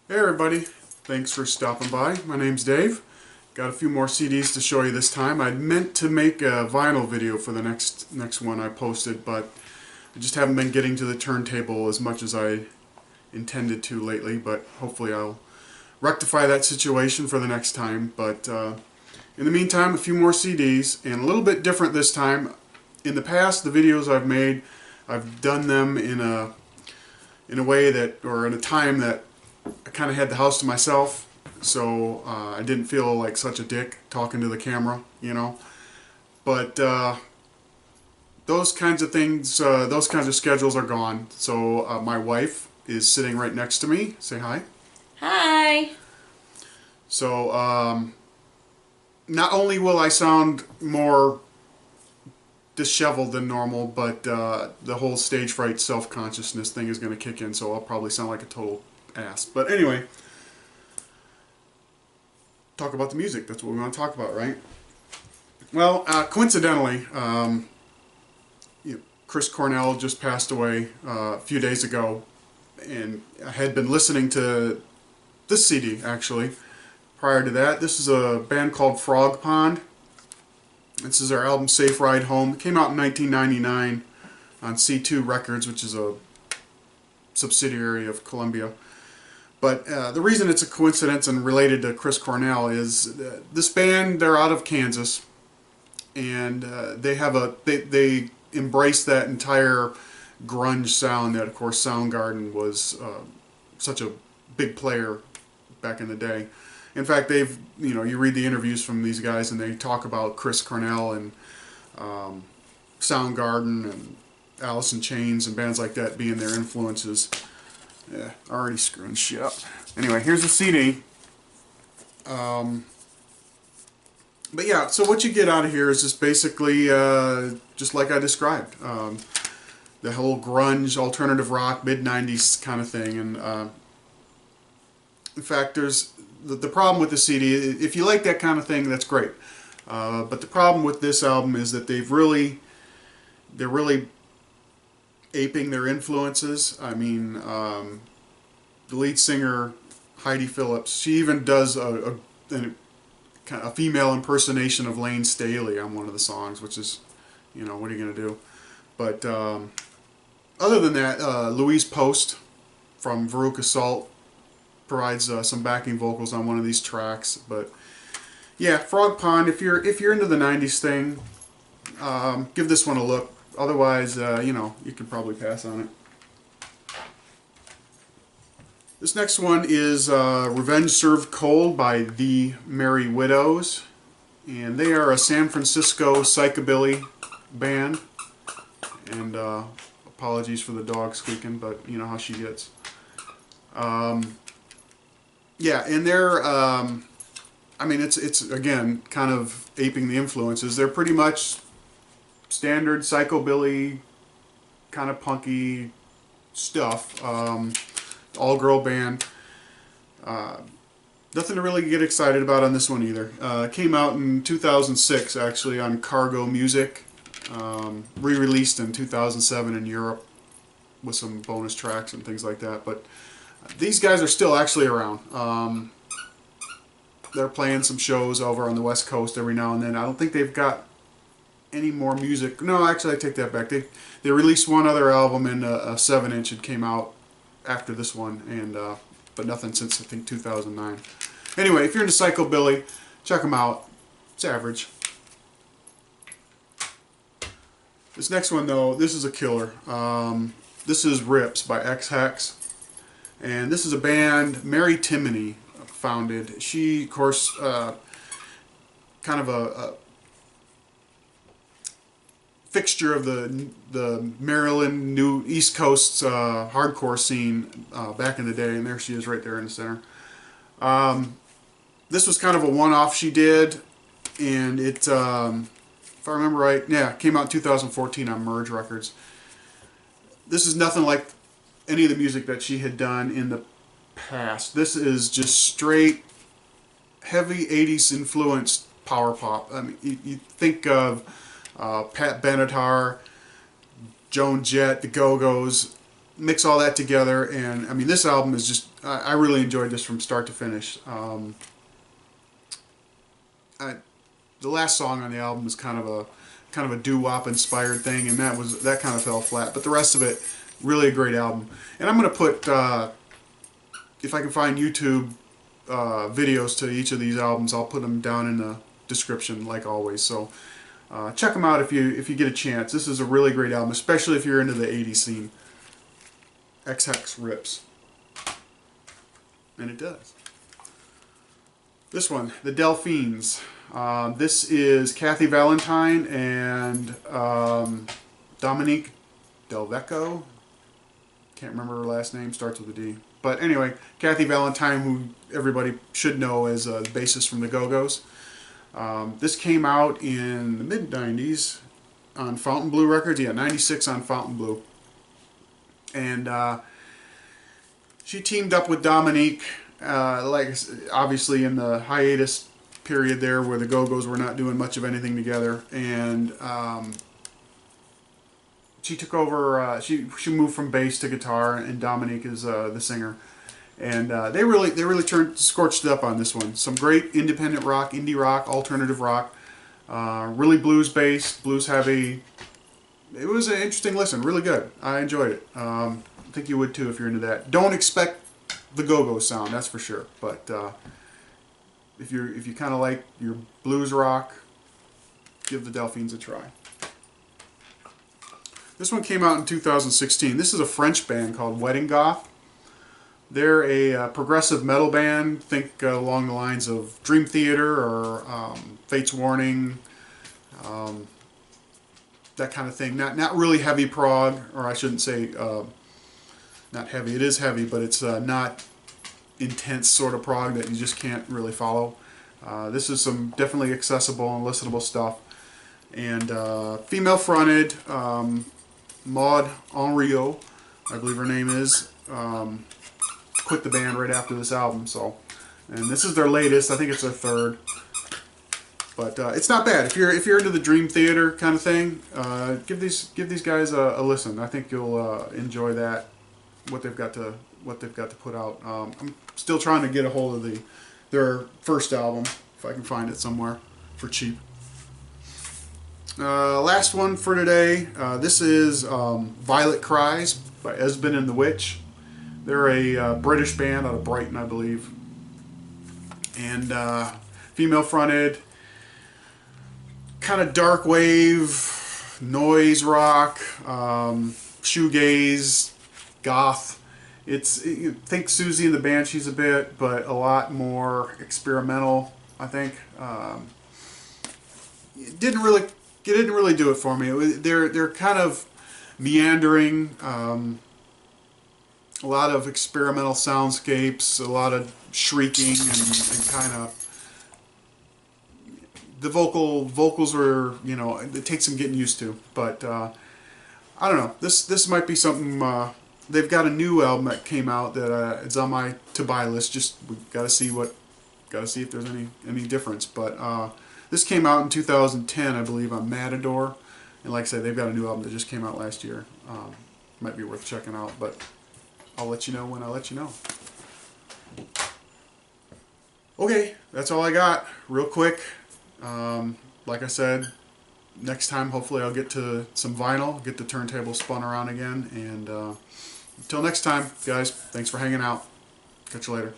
Hey everybody, thanks for stopping by. My name's Dave. Got a few more CDs to show you this time. I meant to make a vinyl video for the next one I posted, but I just haven't been getting to the turntable as much as I intended to lately, but hopefully I'll rectify that situation for the next time. But in the meantime, a few more CDs, and a little bit different this time. In the past, the videos I've made, I've done them in a way that, or in a time that I kind of had the house to myself, so I didn't feel like such a dick talking to the camera, you know. But those kinds of things, those kinds of schedules are gone. So my wife is sitting right next to me. Say hi. Hi. So not only will I sound more disheveled than normal, but the whole stage fright self-consciousness thing is going to kick in, so I'll probably sound like a total ass. But anyway, talk about the music. That's what we want to talk about, right? Well, coincidentally, Chris Cornell just passed away a few days ago, and I had been listening to this CD actually prior to that. This is a band called Frog Pond. This is their album Safe Ride Home. It came out in 1999 on C2 Records, which is a subsidiary of Columbia. But the reason it's a coincidence and related to Chris Cornell is this band, they're out of Kansas, and they embrace that entire grunge sound that, of course, Soundgarden was such a big player back in the day. In fact, you read the interviews from these guys and they talk about Chris Cornell and Soundgarden and Alice in Chains and bands like that being their influences. Yeah, already screwing shit up. Anyway, here's the CD. But yeah, so what you get out of here is just basically just like I described. The whole grunge, alternative rock, mid-90s kind of thing. And in fact, there's the problem with the CD. If you like that kind of thing, that's great. But the problem with this album is that they're really aping their influences. I mean, the lead singer Heidi Phillips, she even does a female impersonation of Lane Staley on one of the songs, which is, what are you going to do? But other than that, Louise Post from Veruca Salt provides some backing vocals on one of these tracks. But yeah, Frog Pond, if you're into the 90s thing, give this one a look. Otherwise, you could probably pass on it. This next one is Revenge Served Cold by The Merry Widows. And they are a San Francisco psychobilly band. And apologies for the dog squeaking, but you know how she gets. Yeah, and they're, I mean, it's again, kind of aping the influences. They're pretty much standard psychobilly, kind of punky stuff. All-girl band. Nothing to really get excited about on this one either. Came out in 2006 actually on Cargo Music. Re-released in 2007 in Europe with some bonus tracks and things like that. But these guys are still actually around. They're playing some shows over on the West Coast every now and then. I don't think they've got any more music. No, actually, I take that back. They released one other album in a 7-inch. It came out after this one, and but nothing since I think 2009. Anyway, if you're into psychobilly, check them out. It's average. This next one, though, this is a killer. This is Rips by X-Hex, and this is a band Mary Timony founded. She, of course, kind of a fixture of the Maryland New East Coast's hardcore scene back in the day, and there she is right there in the center. This was kind of a one-off she did, and it, if I remember right, yeah, it came out in 2014 on Merge Records. This is nothing like any of the music that she had done in the past. This is just straight, heavy 80s influenced power pop. I mean, you think of Pat Benatar, Joan Jett, the Go-Go's, mix all that together, and I mean, this album is just, I really enjoyed this from start to finish. The last song on the album is kind of a doo-wop inspired thing, and that kind of fell flat. But the rest of it, really a great album. And I'm going to put, if I can find YouTube videos to each of these albums, I'll put them down in the description like always. So check them out if you get a chance. This is a really great album, especially if you're into the 80s scene. XX rips. And it does. This one, the Delphines. This is Kathy Valentine and Dominique Delvecco. Can't remember her last name, starts with a D. But anyway, Kathy Valentine, who everybody should know as the bassist from the Go-Go's. This came out in the mid-90s on Fountain Blue Records. Yeah, 96 on Fountain Blue. And she teamed up with Dominique, like obviously in the hiatus period there where the Go-Go's were not doing much of anything together, and she took over. She moved from bass to guitar, and Dominique is the singer. And they really scorched it up on this one. Some great independent rock, indie rock, alternative rock, really blues based, blues heavy. It was an interesting listen, really good. I enjoyed it. I think you would too if you're into that. Don't expect the Go-Go sound, that's for sure. But if you kind of like your blues rock, give the Delphines a try. This one came out in 2016. This is a French band called Wedding Goth. They're a progressive metal band. Think along the lines of Dream Theater or Fate's Warning. That kind of thing. Not really heavy prog, or I shouldn't say not heavy. It is heavy, but it's not intense sort of prog that you just can't really follow. This is some definitely accessible and listenable stuff. And female fronted, Maud Henriot, I believe her name is, quit the band right after this album. So, and this is their latest. I think it's their third. But it's not bad. If you're into the Dream Theater kind of thing, give these guys a listen. I think you'll enjoy that. What they've got to put out. I'm still trying to get a hold of their first album, if I can find it somewhere for cheap. Last one for today. This is Violet Cries by Esben and the Witch. They're a British band out of Brighton, I believe, and female fronted. Kind of dark wave, noise rock, shoegaze, goth. You think Susie and the Banshees a bit, but a lot more experimental, I think. It didn't really do it for me. They're kind of meandering, a lot of experimental soundscapes, a lot of shrieking, and kind of. The vocals were, it takes some getting used to, but I don't know. This might be something. They've got a new album that came out that it's on my to-buy list. We gotta see if there's any difference. But this came out in 2010, I believe, on Matador, and like I said, they've got a new album that just came out last year. Might be worth checking out, but I'll let you know when I let you know. Okay, that's all I got. Real quick. Like I said, next time hopefully I'll get to some vinyl, get the turntable spun around again, and until next time, guys, thanks for hanging out. Catch you later.